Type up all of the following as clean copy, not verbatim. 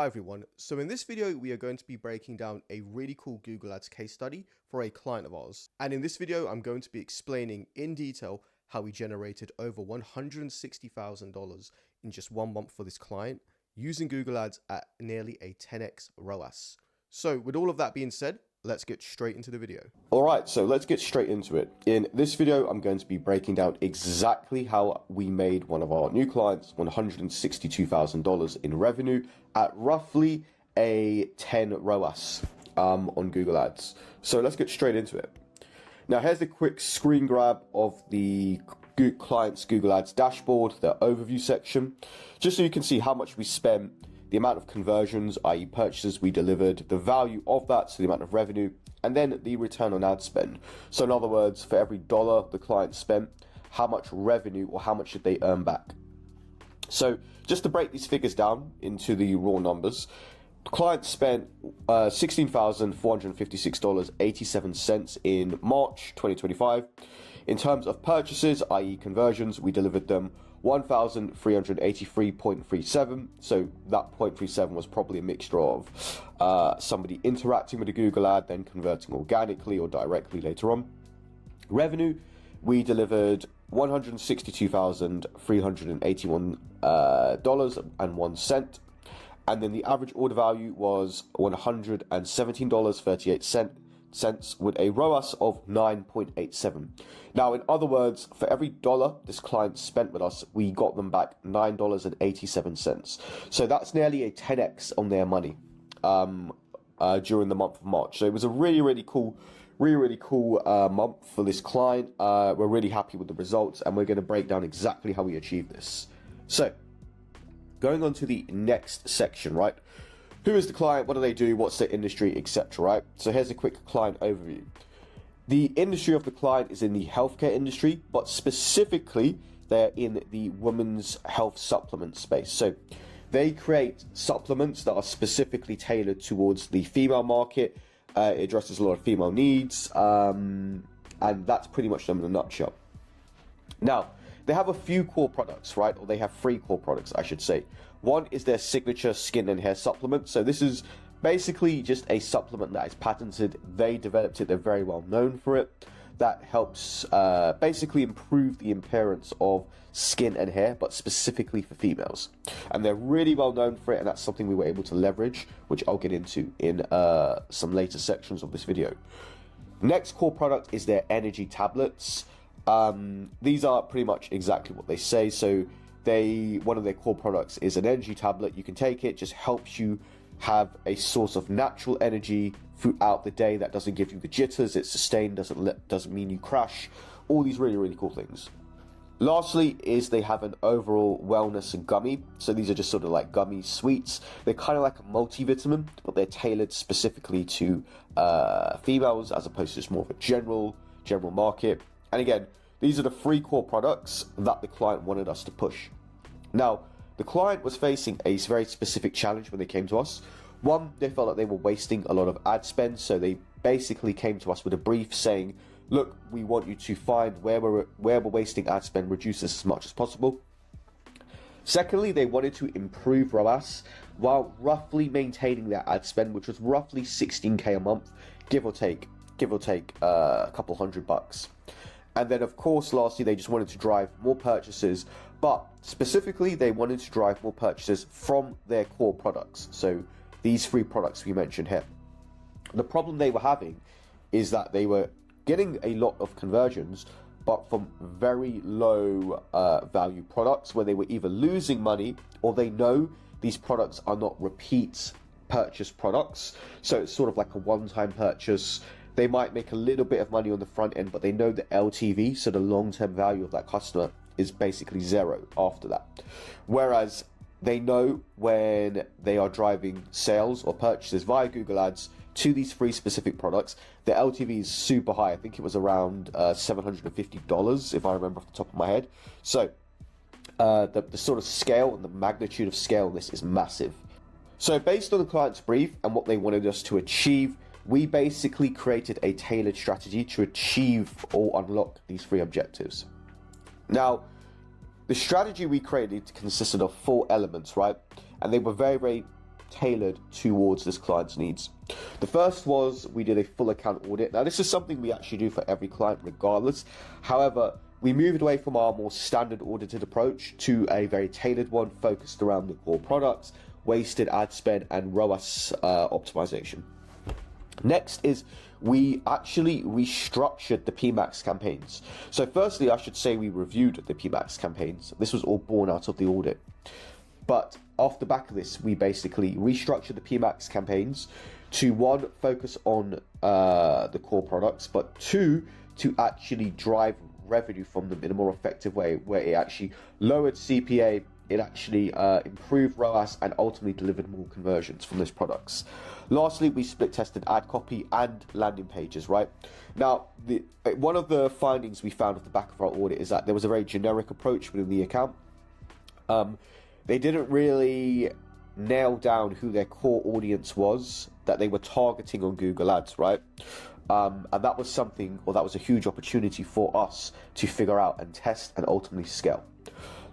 Hi everyone, so in this video we are going to be breaking down a really cool Google Ads case study for a client of ours. And in this video I'm going to be explaining in detail how we generated over $160,000 in just 1 month for this client using Google Ads at nearly a 10x ROAS. So with all of that being said, let's get straight into the video. Alright, so let's get straight into it. In this video, I'm going to be breaking down exactly how we made one of our new clients $162,000 in revenue at roughly a 10 ROAS on Google Ads. So let's get straight into it. Now here's a quick screen grab of the client's Google Ads dashboard, the overview section, just so you can see how much we spent, the amount of conversions, i.e. purchases we delivered, the value of that, so the amount of revenue, and then the return on ad spend. So in other words, for every dollar the client spent, how much revenue or how much did they earn back? So just to break these figures down into the raw numbers, the client spent $16,456.87 in March 2025. In terms of purchases, i.e. conversions, we delivered them 1,383.37. So that 0.37 was probably a mixture of somebody interacting with a Google ad, then converting organically or directly later on. Revenue, we delivered $162,381.01. And then the average order value was $117.38 with a ROAS of 9.87. Now, in other words, for every dollar this client spent with us, we got them back $9.87. So that's nearly a 10x on their money during the month of March. So it was a really cool month for this client. We're really happy with the results, and we're going to break down exactly how we achieved this. So going on to the next section, right? Who is the client? What do they do? What's their industry, etc. Right? So here's a quick client overview. The industry of the client is in the healthcare industry, but specifically they're in the women's health supplement space. So they create supplements that are specifically tailored towards the female market. It addresses a lot of female needs, and that's pretty much them in a nutshell. Now, they have a few core products, right? Or they have 3 core products, I should say. One is their signature skin and hair supplement. So this is basically just a supplement that is patented. They developed it. They're very well known for it. That helps basically improve the appearance of skin and hair, but specifically for females. And they're really well known for it, and that's something we were able to leverage, which I'll get into in some later sections of this video. Next core product is their energy tablets. These are pretty much exactly what they say. So one of their core products is an energy tablet. You can take it, just helps you have a source of natural energy throughout the day that doesn't give you the jitters. It's sustained, doesn't mean you crash. All these really cool things. Lastly is they have an overall wellness gummy. So these are just sort of like gummy sweets. They're kind of like a multivitamin, but they're tailored specifically to females as opposed to just more of a general market. And again, these are the 3 core products that the client wanted us to push. Now, the client was facing a very specific challenge when they came to us. One, they felt like they were wasting a lot of ad spend, so they basically came to us with a brief saying, look, we want you to find where we're wasting ad spend, reduce this as much as possible. Secondly, they wanted to improve ROAS while roughly maintaining their ad spend, which was roughly $16K a month, give or take a couple $100. And then, of course, lastly, they just wanted to drive more purchases, but specifically, they wanted to drive more purchases from their core products. So these 3 products we mentioned here. The problem they were having is that they were getting a lot of conversions, but from very low value products where they were either losing money or they know these products are not repeat purchase products. So it's sort of like a one-time purchase. They might make a little bit of money on the front end, but they know the LTV, so the long-term value of that customer, is basically 0 after that. Whereas they know when they are driving sales or purchases via Google Ads to these 3 specific products, the LTV is super high. I think it was around $750, if I remember off the top of my head. So the sort of scale and the magnitude of scale on this is massive. So based on the client's brief and what they wanted us to achieve, we basically created a tailored strategy to achieve or unlock these 3 objectives. Now, the strategy we created consisted of 4 elements, right? And they were very tailored towards this client's needs. The first was we did a full account audit. Now, this is something we actually do for every client regardless. However, we moved away from our more standard audited approach to a very tailored one focused around the core products, wasted ad spend, and ROAS optimization. Next is we actually restructured the PMAX campaigns. So firstly, I should say we reviewed the PMAX campaigns. This was all born out of the audit. But off the back of this, we basically restructured the PMAX campaigns to, one, focus on the core products, but two, to actually drive revenue from them in a more effective way, where it actually lowered CPA, it actually improved ROAS, and ultimately delivered more conversions from those products. Lastly, we split tested ad copy and landing pages, right? Now, one of the findings we found off the back of our audit is that there was a very generic approach within the account. They didn't really nail down who their core audience was that they were targeting on Google Ads, right? And that was something, or that was a huge opportunity for us to figure out and test and ultimately scale.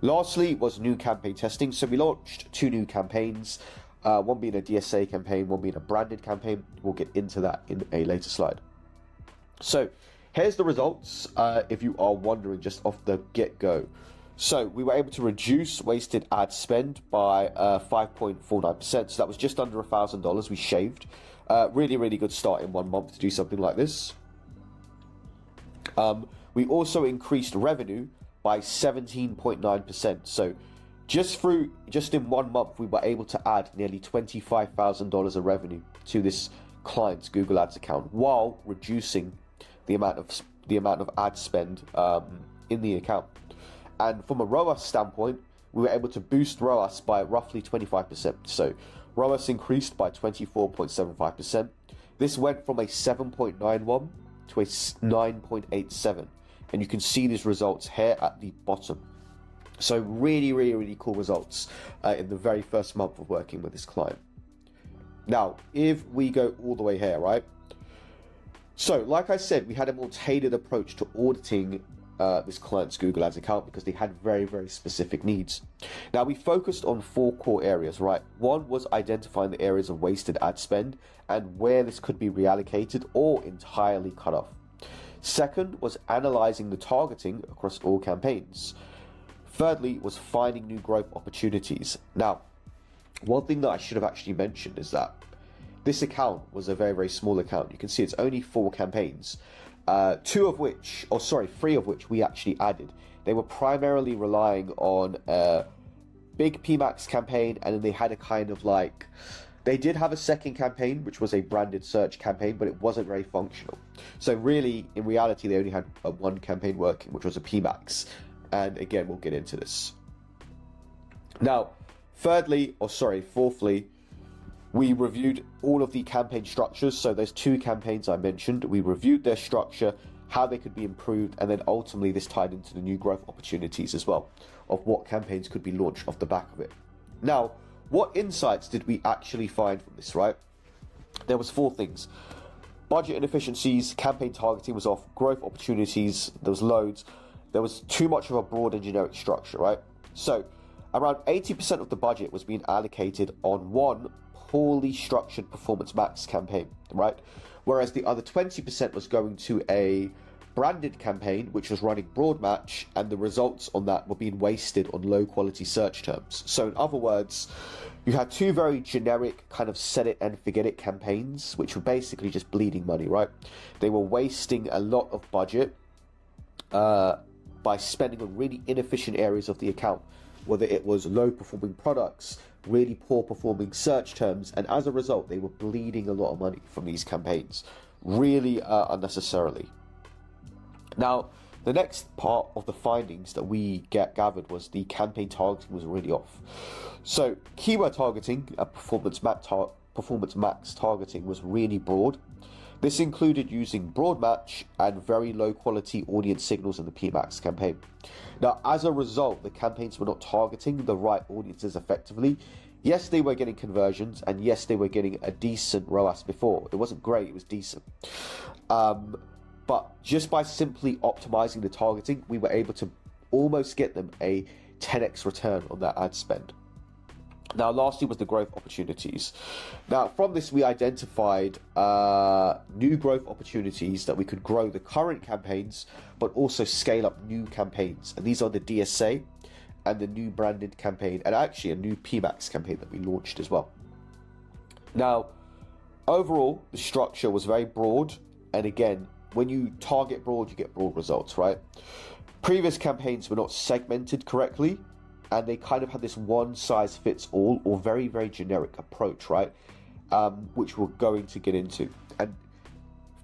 Lastly was new campaign testing. So we launched 2 new campaigns, one being a DSA campaign, one being a branded campaign. We'll get into that in a later slide. So here's the results, if you are wondering just off the get-go. So we were able to reduce wasted ad spend by 5.49%. So that was just under $1,000 we shaved. Really, really good start in 1 month to do something like this. We also increased revenue by 17.9%. So just in 1 month, we were able to add nearly $25,000 of revenue to this client's Google Ads account while reducing the amount of ad spend in the account. And from a ROAS standpoint, we were able to boost ROAS by roughly 25%. So ROAS increased by 24.75%. This went from a 7.91 to a 9.87. And you can see these results here at the bottom. So really, really, really cool results in the very first month of working with this client. Now, if we go all the way here, right? So like I said, we had a more tailored approach to auditing this client's Google Ads account because they had very, very specific needs. Now, we focused on 4 core areas, right? One was identifying the areas of wasted ad spend and where this could be reallocated or entirely cut off. Second was analyzing the targeting across all campaigns. Thirdly was finding new growth opportunities. Now, one thing that I should have actually mentioned is that this account was a very, very small account. You can see it's only 4 campaigns. 3 of which we actually added. They were primarily relying on a big PMAX campaign, and then they had a kind of like, they did have a second campaign, which was a branded search campaign, but it wasn't very functional. So really, in reality, they only had 1 campaign working, which was a PMAX. And again, we'll get into this. Now, fourthly, we reviewed all of the campaign structures. So those 2 campaigns I mentioned, we reviewed their structure, how they could be improved, and then ultimately this tied into the new growth opportunities as well, of what campaigns could be launched off the back of it. Now, what insights did we actually find from this, right? There was 4 things. Budget inefficiencies, campaign targeting was off, growth opportunities, there was loads. There was too much of a broad and generic structure, right? So around 80% of the budget was being allocated on one poorly structured Performance Max campaign, right? Whereas the other 20% was going to a branded campaign, which was running broad match, and the results on that were being wasted on low quality search terms. So in other words, you had 2 very generic kind of set it and forget it campaigns, which were basically just bleeding money, right? They were wasting a lot of budget by spending on really inefficient areas of the account, whether it was low performing products, really poor performing search terms, and as a result they were bleeding a lot of money from these campaigns, really unnecessarily. Now, the next part of the findings that we gathered was the campaign targeting was really off. So keyword targeting, Performance Max targeting was really broad. This included using broad match and very low quality audience signals in the PMAX campaign. Now, as a result, the campaigns were not targeting the right audiences effectively. Yes, they were getting conversions, and yes, they were getting a decent ROAS before. It wasn't great, it was decent. But just by simply optimizing the targeting, we were able to almost get them a 10x return on that ad spend. Now, lastly was the growth opportunities. Now, from this, we identified new growth opportunities that we could grow the current campaigns, but also scale up new campaigns. And these are the DSA and the new branded campaign, and actually a new PMAX campaign that we launched as well. Now, overall, the structure was very broad. And again, when you target broad, you get broad results, right? Previous campaigns were not segmented correctly, and they kind of had this one size fits all or very, very generic approach, right? Which we're going to get into. And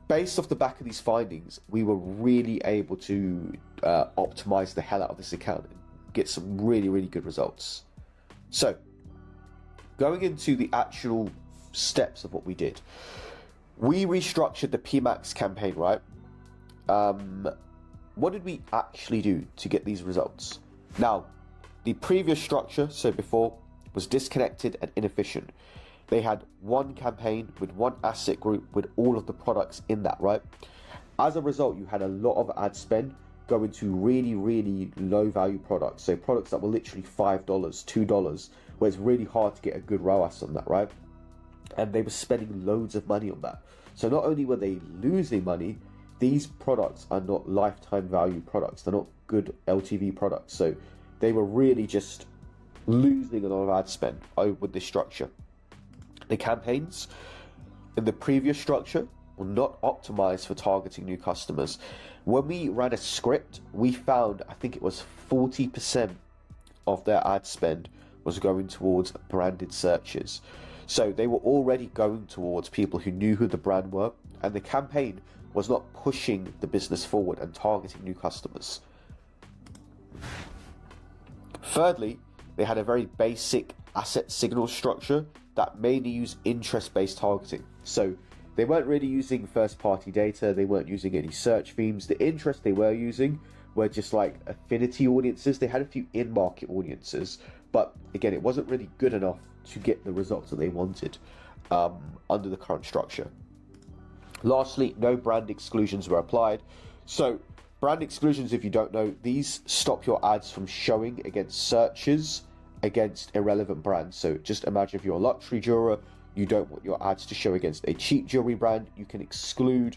based off the back of these findings, we were really able to optimize the hell out of this account and get some really, really good results. So, going into the actual steps of what we did, we restructured the PMAX campaign, right? What did we actually do to get these results? Now, the previous structure, so before, was disconnected and inefficient. They had one campaign with one asset group with all of the products in that, right? As a result, you had a lot of ad spend go into really, really low value products. So products that were literally $5, $2, where it's really hard to get a good ROAS on that, right? And they were spending loads of money on that. So not only were they losing money, these products are not lifetime value products. They're not good LTV products. So they were really just losing a lot of ad spend with this structure. The campaigns in the previous structure were not optimized for targeting new customers. When we ran a script, we found, I think it was 40% of their ad spend was going towards branded searches. So they were already going towards people who knew who the brand were, and the campaign was not pushing the business forward and targeting new customers. Thirdly, they had a very basic asset signal structure that mainly used interest-based targeting. So they weren't really using first-party data, they weren't using any search themes. The interest they were using were just like affinity audiences. They had a few in-market audiences, but again, it wasn't really good enough to get the results that they wanted under the current structure. Lastly, no brand exclusions were applied. So brand exclusions, if you don't know, these stop your ads from showing against searches against irrelevant brands. So just imagine if you're a luxury jeweler, you don't want your ads to show against a cheap jewelry brand, you can exclude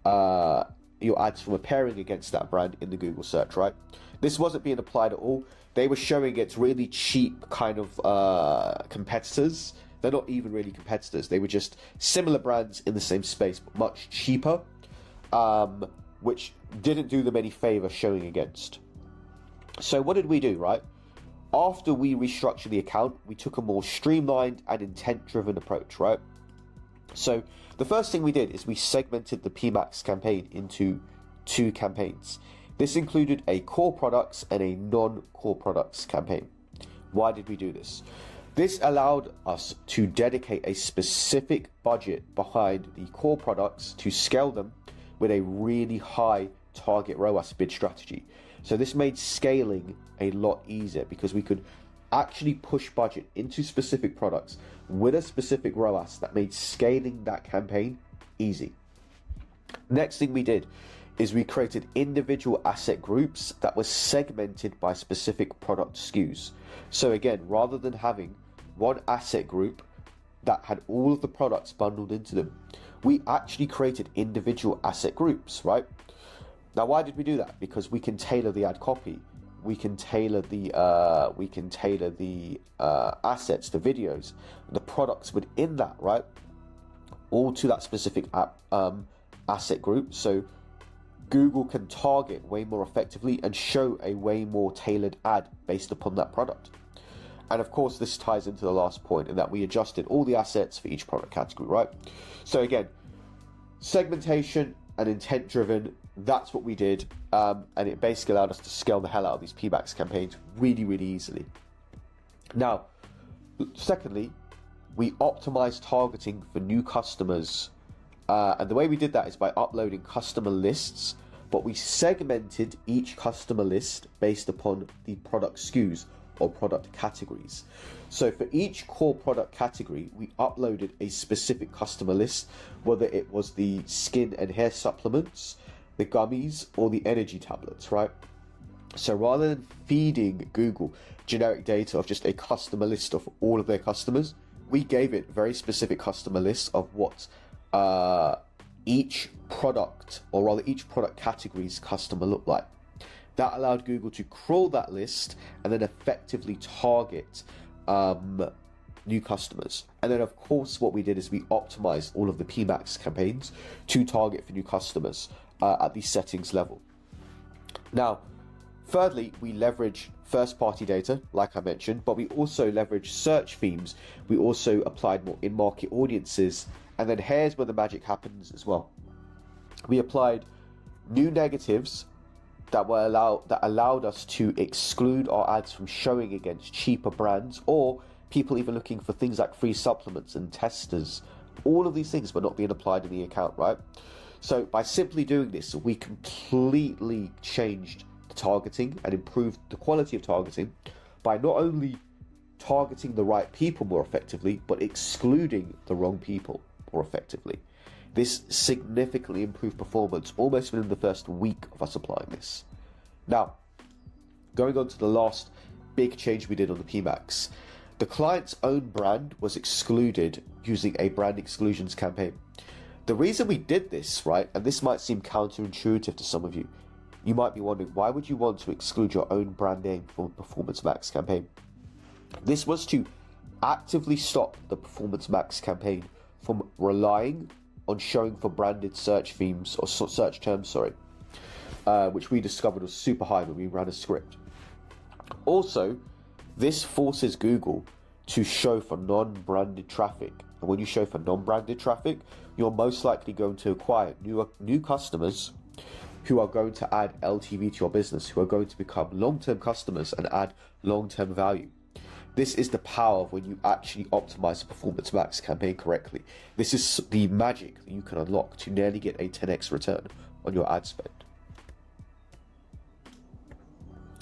your ads from appearing against that brand in the Google search, right? This wasn't being applied at all. They were showing against really cheap kind of competitors. They're not even really competitors. They were just similar brands in the same space, but much cheaper, which didn't do them any favor showing against. So what did we do, right? After we restructured the account, we took a more streamlined and intent-driven approach, right? So the first thing we did is we segmented the PMAX campaign into 2 campaigns. This included a core products and a non-core products campaign. Why did we do this? This allowed us to dedicate a specific budget behind the core products to scale them with a really high target ROAS bid strategy. So this made scaling a lot easier because we could actually push budget into specific products with a specific ROAS that made scaling that campaign easy. Next thing we did is we created individual asset groups that were segmented by specific product SKUs. So again, rather than having one asset group that had all of the products bundled into them, we actually created individual asset groups, right? Now, why did we do that? Because we can tailor the ad copy, we can tailor the assets, the videos, the products within that, right? All to that specific asset group. So Google can target way more effectively and show a way more tailored ad based upon that product. And of course, this ties into the last point in that we adjusted all the assets for each product category, right? So again, segmentation and intent driven, that's what we did. And it basically allowed us to scale the hell out of these PMAX campaigns really, really easily. Now, secondly, we optimized targeting for new customers. And the way we did that is by uploading customer lists, but we segmented each customer list based upon the product SKUs or product categories. So for each core product category, we uploaded a specific customer list, whether it was the skin and hair supplements, the gummies, or the energy tablets, right? So rather than feeding Google generic data of just a customer list of all of their customers, we gave it very specific customer lists of what each product, or rather each product category's customer looked like. That allowed Google to crawl that list and then effectively target new customers. And then of course what we did is we optimized all of the PMAX campaigns to target for new customers at the settings level. Now, thirdly, we leverage first-party data, like I mentioned, but we also leverage search themes. We also applied more in-market audiences, and then here's where the magic happens as well. We applied new negatives that allowed us to exclude our ads from showing against cheaper brands, or people even looking for things like free supplements and testers. All of these things were not being applied in the account, right? So by simply doing this, we completely changed the targeting and improved the quality of targeting by not only targeting the right people more effectively, but excluding the wrong people more effectively. This significantly improved performance almost within the first week of us applying this. Now, going on to the last big change we did on the PMAX. The client's own brand was excluded using a brand exclusions campaign. The reason we did this, right, and this might seem counterintuitive to some of you, you might be wondering, why would you want to exclude your own brand name from a Performance Max campaign? This was to actively stop the Performance Max campaign from relying on showing for branded search themes, or search terms, which we discovered was super high when we ran a script. Also, this forces Google to show for non-branded traffic. And when you show for non-branded traffic, you're most likely going to acquire new customers who are going to add LTV to your business, who are going to become long-term customers and add long-term value. This is the power of when you actually optimize the Performance Max campaign correctly. This is the magic that you can unlock to nearly get a 10x return on your ad spend.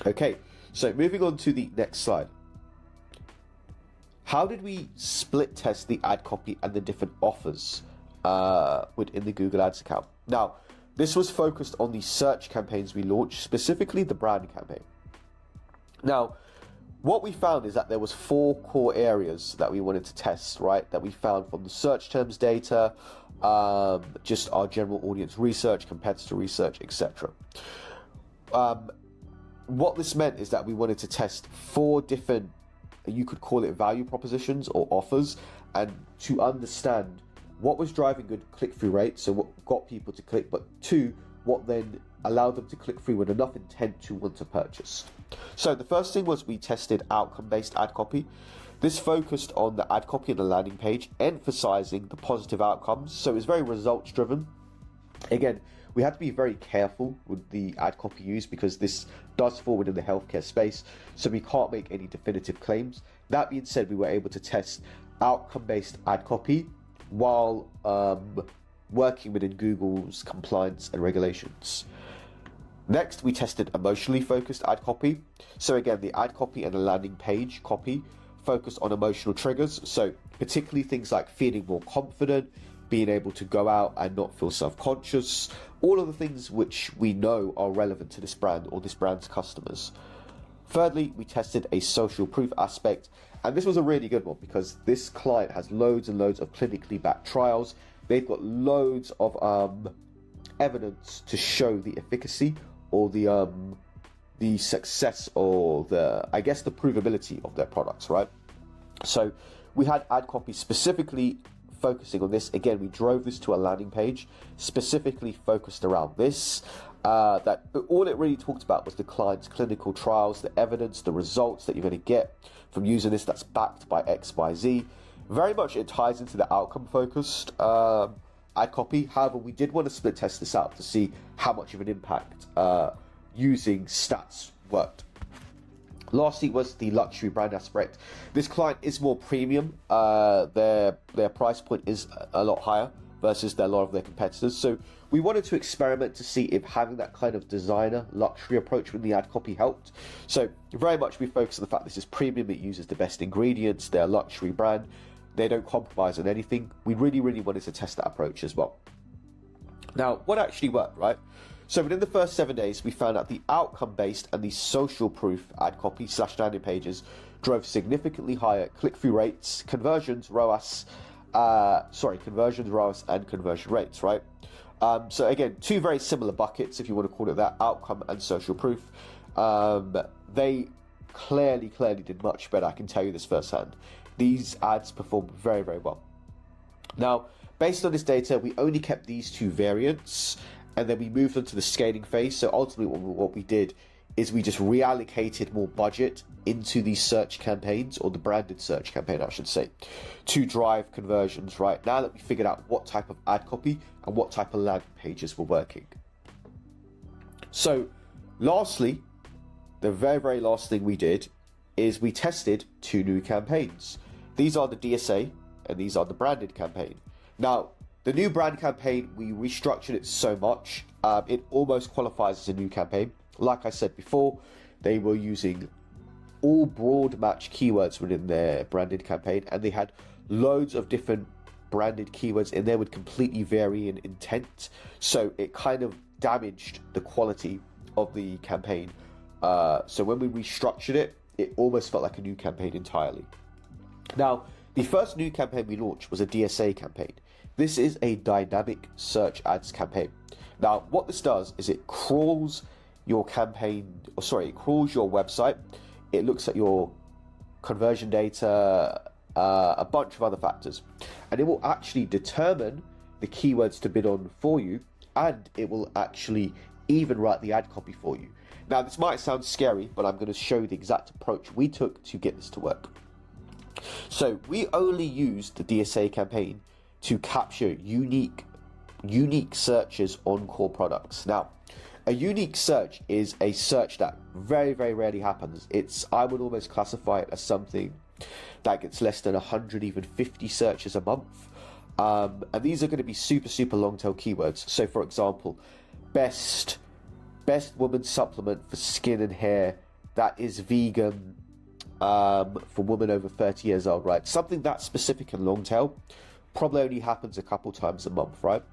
Okay, so moving on to the next slide. How did we split test the ad copy and the different offers within the Google Ads account? Now, this was focused on the search campaigns we launched, specifically the brand campaign. Now, what we found is that there was 4 core areas that we wanted to test, right? That we found from the search terms data, just our general audience research, competitor research, etc. What this meant is that we wanted to test 4 different, you could call it value propositions or offers, and to understand what was driving good click-through rates, so what got people to click, but 2, what then allowed them to click through with enough intent to want to purchase. So the first thing was we tested outcome-based ad copy. This focused on the ad copy and the landing page, emphasizing the positive outcomes, so it was very results-driven. Again, we had to be very careful with the ad copy used because this does fall within the healthcare space, so we can't make any definitive claims. That being said, we were able to test outcome-based ad copy while working within Google's compliance and regulations. Next, we tested emotionally focused ad copy. So again, the ad copy and the landing page copy focused on emotional triggers. So particularly things like feeling more confident, being able to go out and not feel self-conscious, all of the things which we know are relevant to this brand or this brand's customers. Thirdly, we tested a social proof aspect, and this was a really good one because this client has loads and loads of clinically backed trials. They've got loads of evidence to show the efficacy or the success or the provability of their products, right? So we had ad copy specifically focusing on this. Again, we drove this to a landing page specifically focused around this. That all it really talked about was the client's clinical trials, the evidence, the results that you're going to get from using this that's backed by X, Y, Z. Very much it ties into the outcome focused ad copy. However, we did want to split test this out to see how much of an impact using stats worked. Lastly was the luxury brand aspect. This client is more premium. Their price point is a lot higher versus a lot of their competitors. So we wanted to experiment to see if having that kind of designer luxury approach with the ad copy helped. So very much we focus on the fact this is premium. It uses the best ingredients. They're a luxury brand. They don't compromise on anything. We really wanted to test that approach as well. Now, what actually worked, right? So within the first 7 days, we found out the outcome-based and the social proof ad copy / landing pages drove significantly higher click-through rates, conversions, ROAS, and conversion rates, right? So again, two very similar buckets, if you want to call it that, outcome and social proof. They clearly did much better, I can tell you this firsthand. These ads performed very, very well. Now, based on this data, we only kept these two variants, and then we moved on to the scaling phase. So ultimately what we did is we just reallocated more budget into these search campaigns, or the branded search campaign, I should say, to drive conversions, right? Now that we figured out what type of ad copy and what type of landing pages were working. So lastly, the very, very last thing we did is we tested two new campaigns. These are the DSA and these are the branded campaign. Now, the new brand campaign, we restructured it so much, it almost qualifies as a new campaign. Like I said before, they were using all broad match keywords within their branded campaign, and they had loads of different branded keywords in there with completely varying intent. So it kind of damaged the quality of the campaign. So when we restructured it, it almost felt like a new campaign entirely. Now, the first new campaign we launched was a DSA campaign. This is a dynamic search ads campaign. Now, what this does is it crawls your it crawls your website. It looks at your conversion data, a bunch of other factors, and it will actually determine the keywords to bid on for you, and it will actually even write the ad copy for you. Now, this might sound scary, but I'm going to show you the exact approach we took to get this to work. So we only used the DSA campaign to capture unique searches on core products. Now, a unique search is a search that very, very rarely happens. I would almost classify it as something that gets less than 100, even 50 searches a month. And these are going to be super, super long tail keywords. So for example, best women's supplement for skin and hair that is vegan, for women over 30 years old, right? Something that specific and long tail probably only happens a couple times a month, right?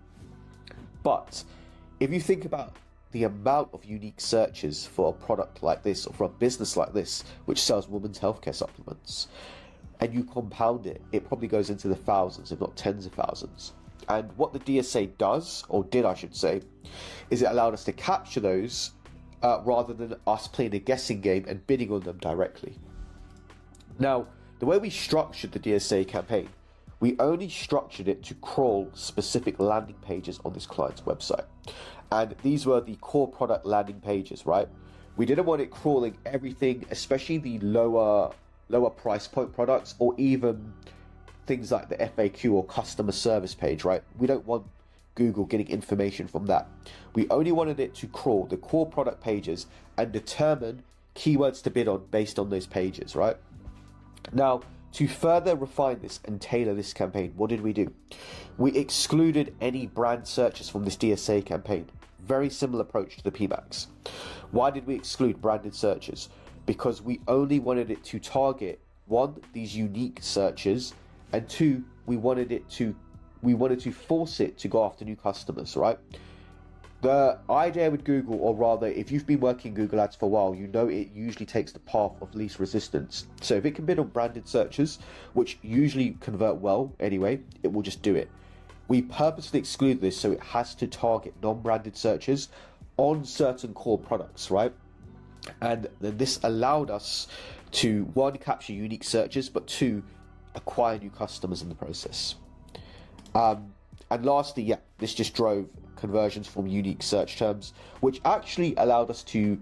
But if you think about the amount of unique searches for a product like this, or for a business like this, which sells women's healthcare supplements, and you compound it, it probably goes into the thousands, if not tens of thousands. And what the DSA does, or did I should say, is it allowed us to capture those rather than us playing a guessing game and bidding on them directly. Now, the way we structured the DSA campaign, we only structured it to crawl specific landing pages on this client's website. And these were the core product landing pages, right? We didn't want it crawling everything, especially the lower price point products, or even things like the FAQ or customer service page, right? We don't want Google getting information from that. We only wanted it to crawl the core product pages and determine keywords to bid on based on those pages, right? Now, to further refine this and tailor this campaign, what did we do? We excluded any brand searches from this DSA campaign. Very similar approach to the PMAX. Why did we exclude branded searches? Because we only wanted it to target, one, these unique searches, and two, we wanted to force it to go after new customers, right? The idea with Google, or rather, if you've been working Google Ads for a while, you know it usually takes the path of least resistance. So if it can bid on branded searches, which usually convert well anyway, it will just do it. We purposely exclude this so it has to target non-branded searches on certain core products, right? And then this allowed us to, one, capture unique searches, but two, acquire new customers in the process. And lastly, this just drove conversions from unique search terms, which actually allowed us to,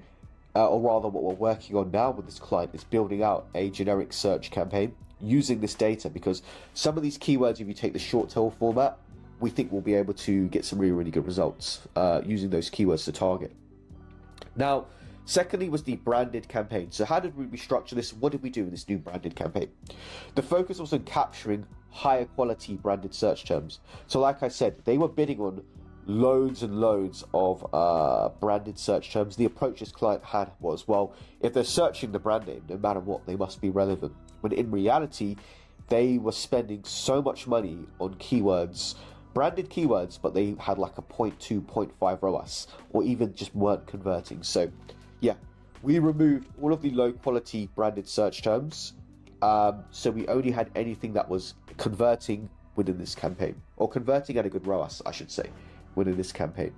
or rather what we're working on now with this client is building out a generic search campaign using this data, because some of these keywords, if you take the short tail format, we think we'll be able to get some really, really good results using those keywords to target. Now, secondly was the branded campaign. So how did we restructure this? What did we do in this new branded campaign? The focus was on capturing higher quality branded search terms. So like I said, they were bidding on loads and loads of branded search terms. The approach this client had was, well, if they're searching the brand name, no matter what, they must be relevant. When in reality, they were spending so much money on keywords branded keywords, but they had like a 0.2, 0.5 ROAS, or even just weren't converting. So yeah, we removed all of the low quality branded search terms. So we only had anything that was converting within this campaign, or converting at a good ROAS, I should say, within this campaign.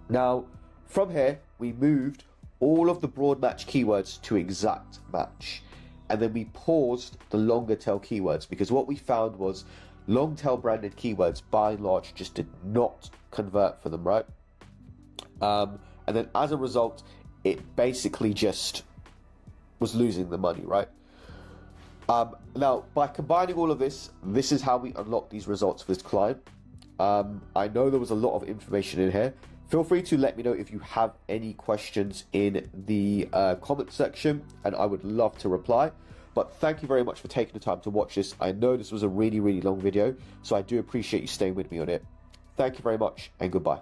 Now, from here, we moved all of the broad match keywords to exact match. And then we paused the longer tail keywords, because what we found was long tail branded keywords, by and large, just did not convert for them, right? And then as a result, it basically just was losing the money, right? Now, by combining all of this, this is how we unlock these results for this client. I know there was a lot of information in here. Feel free to let me know if you have any questions in the comment section, and I would love to reply. But thank you very much for taking the time to watch this. I know this was a really, really long video, so I do appreciate you staying with me on it. Thank you very much, and goodbye.